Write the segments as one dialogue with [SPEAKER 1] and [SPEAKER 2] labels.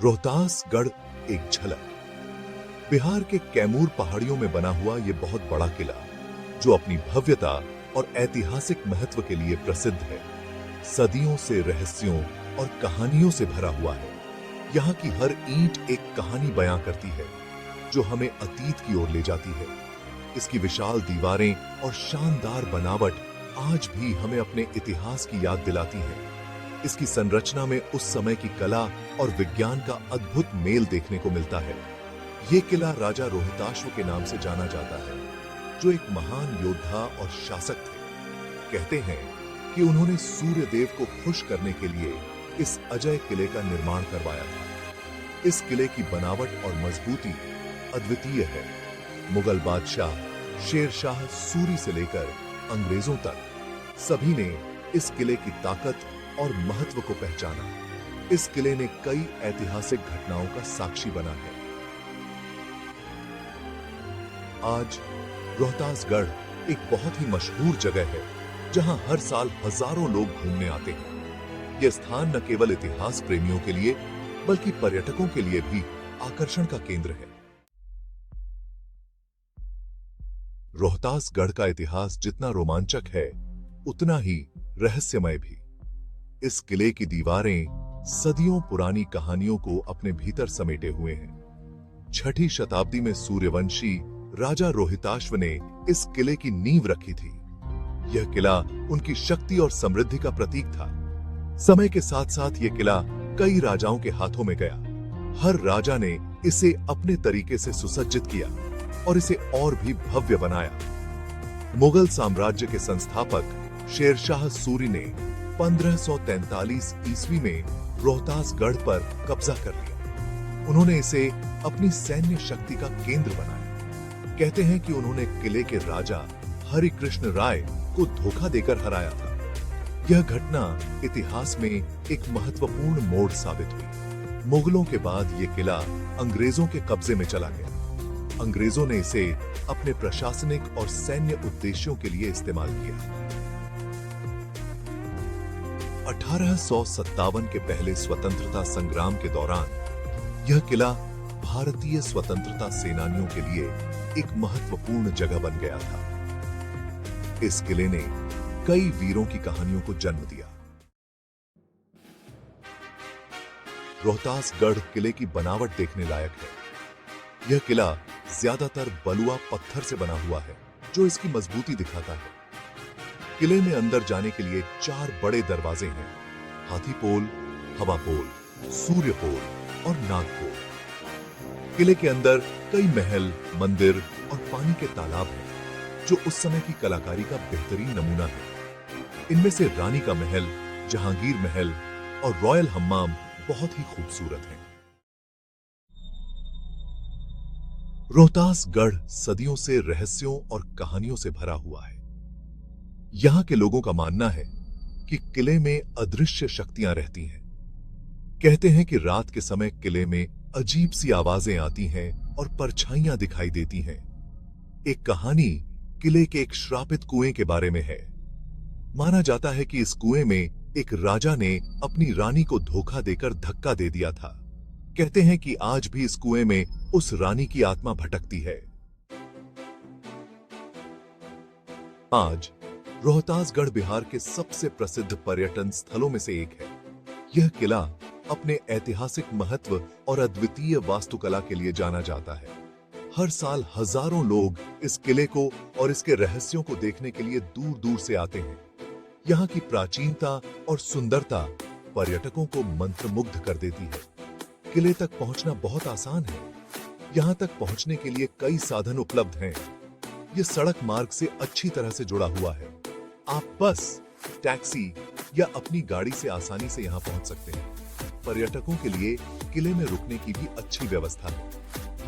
[SPEAKER 1] रोहतासगढ़ एक झलक। बिहार के कैमूर पहाड़ियों में बना हुआ यह बहुत बड़ा किला, जो अपनी भव्यता और ऐतिहासिक महत्व के लिए प्रसिद्ध है, सदियों से रहस्यों और कहानियों से भरा हुआ है। यहाँ की हर ईंट एक कहानी बयां करती है, जो हमें अतीत की ओर ले जाती है। इसकी विशाल दीवारें और शानदार बनावट आज भी हमें अपने इतिहास की याद दिलाती है। इसकी संरचना में उस समय की कला और विज्ञान का अद्भुत मेल देखने को मिलता है। ये किला राजा रोहिताश्व के नाम से जाना जाता है, जो एक महान योद्धा और शासक थे। कहते हैं कि उन्होंने सूर्य देव को खुश करने के लिए इस अजय किले का निर्माण करवाया था। इस किले की बनावट और मजबूती अद्वितीय है। मुगल बादशाह शेरशाह सूरी से लेकर अंग्रेजों तक सभी ने इस किले की ताकत और महत्व को पहचाना। इस किले ने कई ऐतिहासिक घटनाओं का साक्षी बना है। आज रोहतासगढ़ एक बहुत ही मशहूर जगह है, जहां हर साल हजारों लोग घूमने आते हैं। यह स्थान न केवल इतिहास प्रेमियों के लिए, बल्कि पर्यटकों के लिए भी आकर्षण का केंद्र है। रोहतासगढ़ का इतिहास जितना रोमांचक है, उतना ही रहस्यमय भी। इस किले की दीवारें सदियों पुरानी कहानियों को अपने भीतर समेटे हुए हैं। 6ठी शताब्दी में सूर्यवंशी राजा रोहिताश्व ने इस किले की नींव रखी थी। यह किला उनकी शक्ति और समृद्धि का प्रतीक था। समय के साथ साथ यह किला कई राजाओं के हाथों में गया। हर राजा ने इसे अपने तरीके से सुसज्जित किया और इसे और भी भव्य बनाया। मुगल साम्राज्य के संस्थापक शेरशाह सूरी ने 1543 ईस्वी में रोहतासगढ़ पर कब्जा कर लिया। उन्होंने इसे अपनी सैन्य शक्ति का केंद्र बनाया। कहते हैं कि उन्होंने किले के राजा हरिकृष्ण राय को धोखा देकर हराया था। यह घटना इतिहास में एक महत्वपूर्ण मोड़ साबित हुई। मुगलों के बाद यह किला अंग्रेजों के कब्जे में चला गया। अंग्रेजों ने इसे अपने प्रशासनिक और सैन्य उद्देश्यों के लिए इस्तेमाल किया। 1857 के पहले स्वतंत्रता संग्राम के दौरान यह किला भारतीय स्वतंत्रता सेनानियों के लिए एक महत्वपूर्ण जगह बन गया था। इस किले ने कई वीरों की कहानियों को जन्म दिया। रोहतासगढ़ किले की बनावट देखने लायक है। यह किला ज्यादातर बलुआ पत्थर से बना हुआ है, जो इसकी मजबूती दिखाता है। किले में अंदर जाने के लिए 4 बड़े दरवाजे हैं: हाथीपोल, हवापोल, सूर्यपोल और नागपोल। किले के अंदर कई महल, मंदिर और पानी के तालाब हैं, जो उस समय की कलाकारी का बेहतरीन नमूना है। इनमें से रानी का महल, जहांगीर महल और रॉयल हम्माम बहुत ही खूबसूरत हैं। रोहतासगढ़ सदियों से रहस्यों और कहानियों से भरा हुआ है। यहां के लोगों का मानना है कि किले में अदृश्य शक्तियां रहती हैं। कहते हैं कि रात के समय किले में अजीब सी आवाजें आती हैं और परछाइयां दिखाई देती हैं। एक कहानी किले के एक श्रापित कुएं के बारे में है। माना जाता है कि इस कुएं में एक राजा ने अपनी रानी को धोखा देकर धक्का दे दिया था। कहते हैं कि आज भी इस कुएं में उस रानी की आत्मा भटकती है। आज रोहतासगढ़ बिहार के सबसे प्रसिद्ध पर्यटन स्थलों में से एक है। यह किला अपने ऐतिहासिक महत्व और अद्वितीय वास्तुकला के लिए जाना जाता है। हर साल हजारों लोग इस किले को और इसके रहस्यों को देखने के लिए दूर दूर से आते हैं। यहाँ की प्राचीनता और सुंदरता पर्यटकों को मंत्रमुग्ध कर देती है। किले तक पहुंचना बहुत आसान है। यहाँ तक पहुंचने के लिए कई साधन उपलब्ध हैं। यह सड़क मार्ग से अच्छी तरह से जुड़ा हुआ है। आप बस, टैक्सी या अपनी गाड़ी से आसानी से यहाँ पहुंच सकते हैं। पर्यटकों के लिए किले में रुकने की भी अच्छी व्यवस्था है।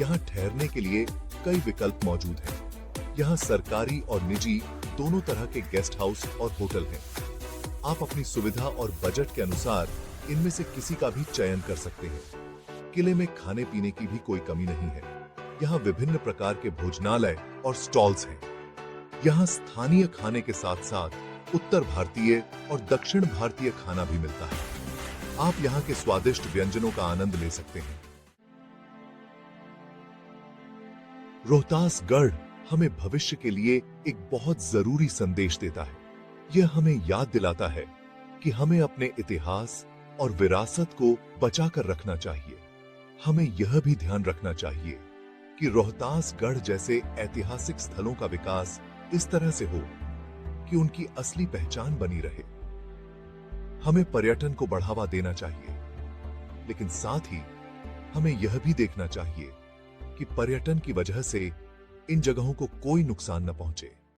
[SPEAKER 1] यहाँ ठहरने के लिए कई विकल्प मौजूद हैं। यहाँ सरकारी और निजी दोनों तरह के गेस्ट हाउस और होटल हैं। आप अपनी सुविधा और बजट के अनुसार इनमें से किसी का भी चयन कर सकते हैं। किले में खाने पीने की भी कोई कमी नहीं है। यहाँ विभिन्न प्रकार के भोजनालय और स्टॉल्स हैं। यहाँ स्थानीय खाने के साथ साथ उत्तर भारतीय और दक्षिण भारतीय खाना भी मिलता है। आप यहाँ के स्वादिष्ट व्यंजनों का आनंद ले सकते हैं। रोहतासगढ़ हमें भविष्य के लिए एक बहुत जरूरी संदेश देता है। यह हमें याद दिलाता है कि हमें अपने इतिहास और विरासत को बचाकर रखना चाहिए। हमें यह भी ध्यान रखना चाहिए कि रोहतासगढ़ जैसे ऐतिहासिक स्थलों का विकास इस तरह से हो कि उनकी असली पहचान बनी रहे। हमें पर्यटन को बढ़ावा देना चाहिए, लेकिन साथ ही हमें यह भी देखना चाहिए कि पर्यटन की वजह से इन जगहों को कोई नुकसान न पहुंचे।